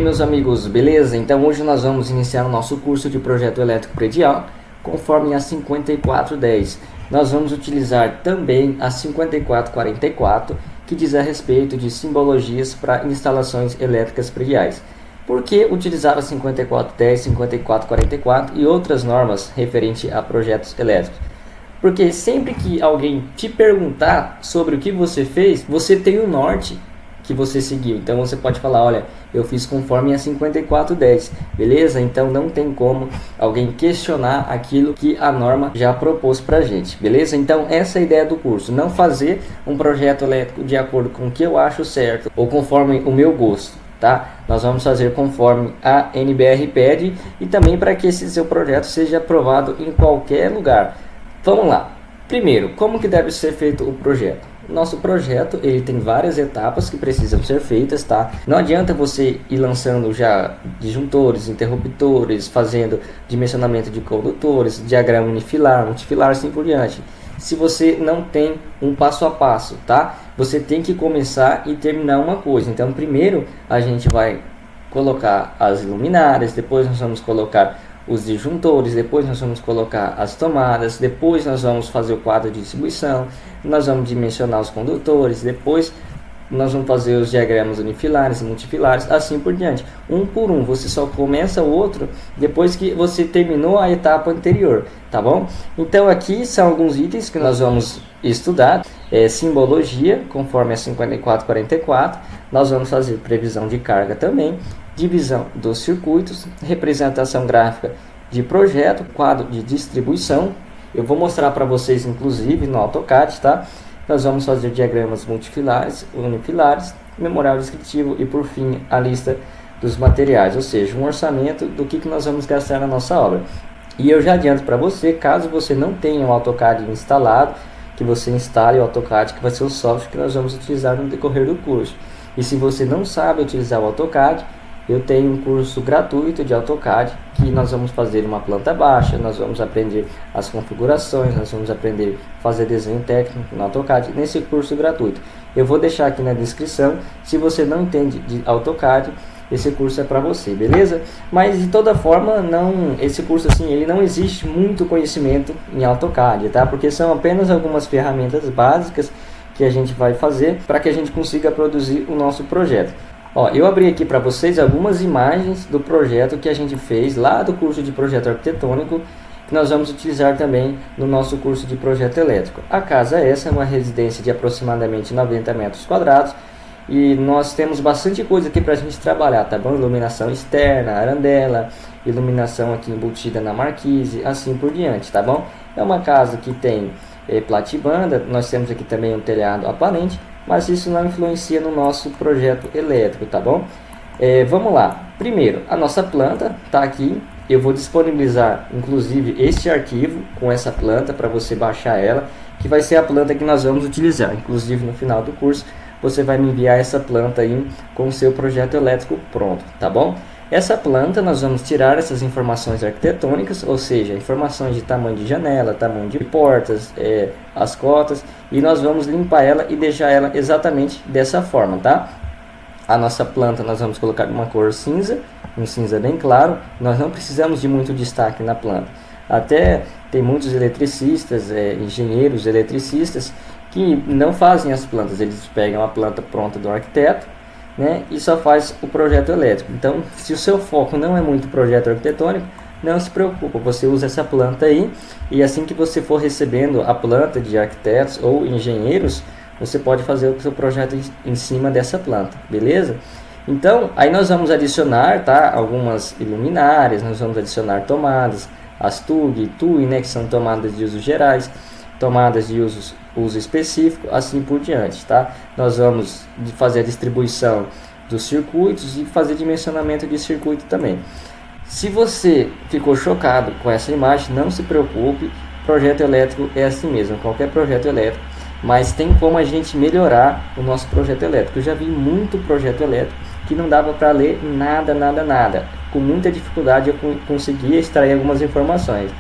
meus amigos, beleza? Então hoje nós vamos iniciar o nosso curso de projeto elétrico predial conforme a 5410. Nós vamos utilizar também a 5444, que diz a respeito de simbologias para instalações elétricas prediais. Por que utilizar a 5410, 5444 e outras normas referentes a projetos elétricos? Porque sempre que alguém te perguntar sobre o que você fez, você tem um norte que você seguiu. Então você pode falar, olha, eu fiz conforme a 5410, beleza? Então não tem como alguém questionar aquilo que a norma já propôs pra gente, beleza? Então essa é a ideia do curso, não fazer um projeto elétrico de acordo com o que eu acho certo ou conforme o meu gosto, tá? Nós vamos fazer conforme a NBR pede e também para que esse seu projeto seja aprovado em qualquer lugar. Vamos lá. Primeiro, como que deve ser feito o projeto? Nosso projeto, ele tem várias etapas que precisam ser feitas, tá? Não adianta você ir lançando já disjuntores, interruptores, fazendo dimensionamento de condutores, diagrama unifilar, multifilar, assim por diante. Se você não tem um passo a passo, tá? Você tem que começar e terminar uma coisa. Então, primeiro a gente vai colocar as luminárias, depois nós vamos colocar os disjuntores, depois nós vamos colocar as tomadas, depois nós vamos fazer o quadro de distribuição, nós vamos dimensionar os condutores, depois nós vamos fazer os diagramas unifilares, multifilares, assim por diante, um por um. Você só começa o outro depois que você terminou a etapa anterior, tá bom? Então aqui são alguns itens que nós vamos estudar. Simbologia, conforme a 5444, nós vamos fazer previsão de carga também, divisão dos circuitos, representação gráfica de projeto, quadro de distribuição. Eu vou mostrar para vocês inclusive no AutoCAD, tá? Nós vamos fazer diagramas multifilares, unifilares, memorial descritivo e por fim a lista dos materiais, ou seja, um orçamento do que nós vamos gastar na nossa obra. E eu já adianto para você, caso você não tenha o AutoCAD instalado, que você instale o AutoCAD, que vai ser o software que nós vamos utilizar no decorrer do curso. E se você não sabe utilizar o AutoCAD, eu tenho um curso gratuito de AutoCAD, que nós vamos fazer uma planta baixa, nós vamos aprender as configurações, nós vamos aprender a fazer desenho técnico no AutoCAD, nesse curso gratuito. Eu vou deixar aqui na descrição, se você não entende de AutoCAD, esse curso é para você, beleza? Mas de toda forma, esse curso assim, ele não existe muito conhecimento em AutoCAD, tá? Porque são apenas algumas ferramentas básicas que a gente vai fazer para que a gente consiga produzir o nosso projeto. Ó, eu abri aqui para vocês algumas imagens do projeto que a gente fez lá do curso de projeto arquitetônico, que nós vamos utilizar também no nosso curso de projeto elétrico. A casa essa é uma residência de aproximadamente 90 metros quadrados e nós temos bastante coisa aqui para a gente trabalhar, tá bom? Iluminação externa, arandela, iluminação aqui embutida na marquise, assim por diante, tá bom? É uma casa que tem platibanda, nós temos aqui também um telhado aparente, mas isso não influencia no nosso projeto elétrico, tá bom? Vamos lá. Primeiro, a nossa planta está aqui. Eu vou disponibilizar, inclusive, este arquivo com essa planta para você baixar ela, que vai ser a planta que nós vamos utilizar. Inclusive, no final do curso, você vai me enviar essa planta aí com o seu projeto elétrico pronto, tá bom? Essa planta, nós vamos tirar essas informações arquitetônicas, ou seja, informações de tamanho de janela, tamanho de portas, as cotas, e nós vamos limpar ela e deixar ela exatamente dessa forma, tá? A nossa planta nós vamos colocar uma cor cinza, um cinza bem claro, nós não precisamos de muito destaque na planta. Até tem muitos eletricistas, engenheiros eletricistas, que não fazem as plantas, eles pegam a planta pronta do arquiteto, né, e só faz o projeto elétrico. Então, se o seu foco não é muito projeto arquitetônico, não se preocupa, você usa essa planta aí, e assim que você for recebendo a planta de arquitetos ou engenheiros, você pode fazer o seu projeto em cima dessa planta, beleza? Então, aí nós vamos adicionar, tá, algumas iluminárias, nós vamos adicionar tomadas, as TUG, TUI, né, que são tomadas de usos gerais, tomadas de uso específico, assim por diante, tá? Nós vamos fazer a distribuição dos circuitos e fazer dimensionamento de circuito também. Se você ficou chocado com essa imagem, não se preocupe, projeto elétrico é assim mesmo, qualquer projeto elétrico, mas tem como a gente melhorar o nosso projeto elétrico. Eu já vi muito projeto elétrico que não dava para ler nada, com muita dificuldade eu conseguia extrair algumas informações.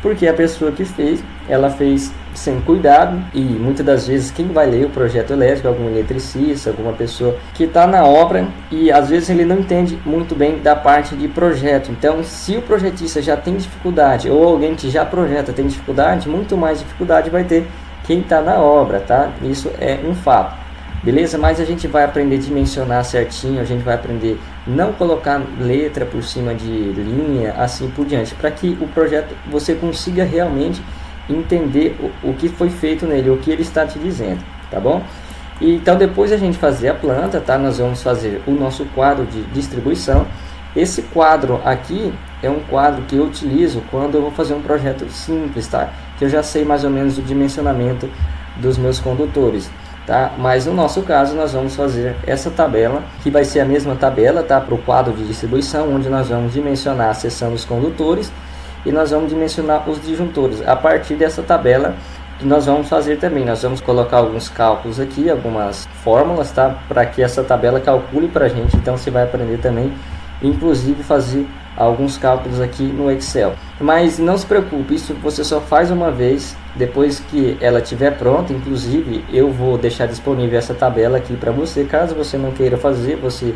porque a pessoa que fez, ela fez sem cuidado, e muitas das vezes quem vai ler o projeto elétrico é algum eletricista, alguma pessoa que está na obra, e às vezes ele não entende muito bem da parte de projeto. Então, se o projetista já tem dificuldade, ou alguém que já projeta tem dificuldade, muito mais dificuldade vai ter quem está na obra, tá? Isso é um fato. Beleza? Mas a gente vai aprender a dimensionar certinho, a gente vai aprender não colocar letra por cima de linha, assim por diante, para que o projeto você consiga realmente entender o que foi feito nele, o que ele está te dizendo, tá bom? E então, depois a gente fazer a planta, tá? Nós vamos fazer o nosso quadro de distribuição. Esse quadro aqui é um quadro que eu utilizo quando eu vou fazer um projeto simples, tá? Que eu já sei mais ou menos o dimensionamento dos meus condutores, tá? Mas no nosso caso nós vamos fazer essa tabela, que vai ser a mesma tabela, tá? Para o quadro de distribuição, onde nós vamos dimensionar a seção dos condutores e nós vamos dimensionar os disjuntores. A partir dessa tabela que nós vamos fazer também, nós vamos colocar alguns cálculos aqui, algumas fórmulas, tá? Para que essa tabela calcule para a gente. Então você vai aprender também, inclusive, fazer alguns cálculos aqui no Excel. Mas não se preocupe, isso você só faz uma vez. Depois que ela estiver pronta, inclusive eu vou deixar disponível essa tabela aqui para você. Caso você não queira fazer, você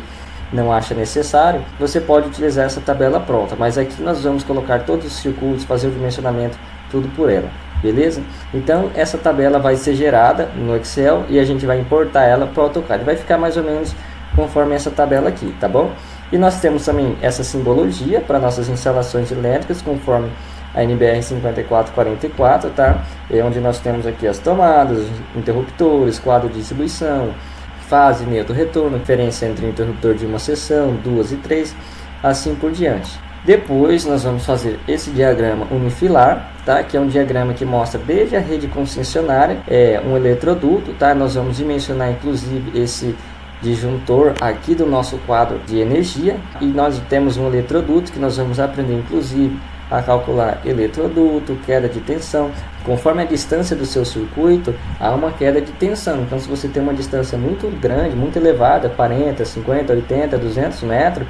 não acha necessário, você pode utilizar essa tabela pronta, mas aqui nós vamos colocar todos os circuitos, fazer o dimensionamento, tudo por ela, beleza? Então essa tabela vai ser gerada no Excel e a gente vai importar ela para o AutoCAD, vai ficar mais ou menos conforme essa tabela aqui, tá bom? E nós temos também essa simbologia para nossas instalações elétricas, conforme a NBR 5444, tá? É onde nós temos aqui as tomadas, interruptores, quadro de distribuição, fase, neutro, retorno, diferença entre o interruptor de uma seção, 2 e 3, assim por diante. Depois nós vamos fazer esse diagrama unifilar, tá? Que é um diagrama que mostra desde a rede concessionária, um eletroduto, tá? Nós vamos dimensionar inclusive esse disjuntor aqui do nosso quadro de energia, e nós temos um eletroduto que nós vamos aprender inclusive a calcular eletroduto, queda de tensão. Conforme a distância do seu circuito, há uma queda de tensão. Então, se você tem uma distância muito grande, muito elevada, 40, 50, 80, 200 metros,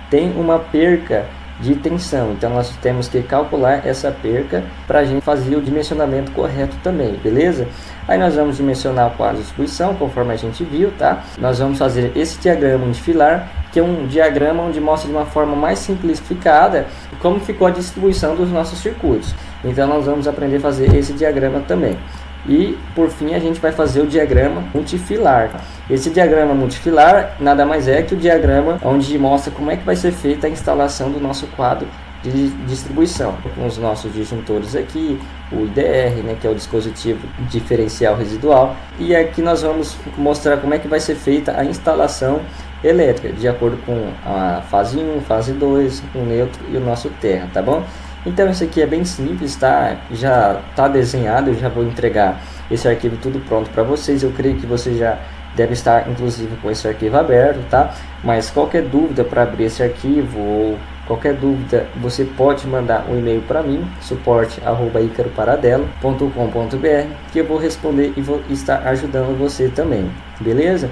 tem uma perca de tensão. Então, nós temos que calcular essa perca para a gente fazer o dimensionamento correto também, beleza? Aí nós vamos dimensionar o quadro de distribuição, conforme a gente viu, tá? Nós vamos fazer esse diagrama unifilar, que é um diagrama onde mostra de uma forma mais simplificada como ficou a distribuição dos nossos circuitos. Então nós vamos aprender a fazer esse diagrama também. E por fim a gente vai fazer o diagrama multifilar. Esse diagrama multifilar nada mais é que o diagrama onde mostra como é que vai ser feita a instalação do nosso quadro de distribuição, com os nossos disjuntores aqui, o IDR, né, que é o dispositivo diferencial residual, e aqui nós vamos mostrar como é que vai ser feita a instalação elétrica, de acordo com a fase 1, fase 2, o neutro e o nosso terra, tá bom? Então isso aqui é bem simples, tá? Já está desenhado, eu já vou entregar esse arquivo tudo pronto para vocês. Eu creio que você já deve estar inclusive com esse arquivo aberto, tá? Mas qualquer dúvida para abrir esse arquivo ou qualquer dúvida, você pode mandar um e-mail para mim, suporte@icaroparadelo.com.br, que eu vou responder e vou estar ajudando você também, beleza?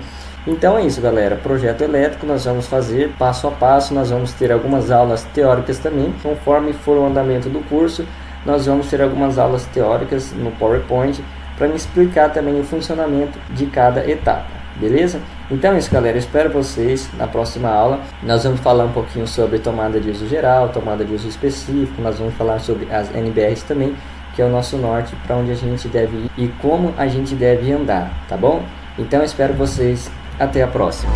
Então é isso, galera, projeto elétrico nós vamos fazer passo a passo, nós vamos ter algumas aulas teóricas também, conforme for o andamento do curso, nós vamos ter algumas aulas teóricas no PowerPoint, para me explicar também o funcionamento de cada etapa, beleza? Então é isso, galera, eu espero vocês na próxima aula. Nós vamos falar um pouquinho sobre tomada de uso geral, tomada de uso específico, nós vamos falar sobre as NBRs também, que é o nosso norte, para onde a gente deve ir e como a gente deve andar, tá bom? Então eu espero vocês, até a próxima.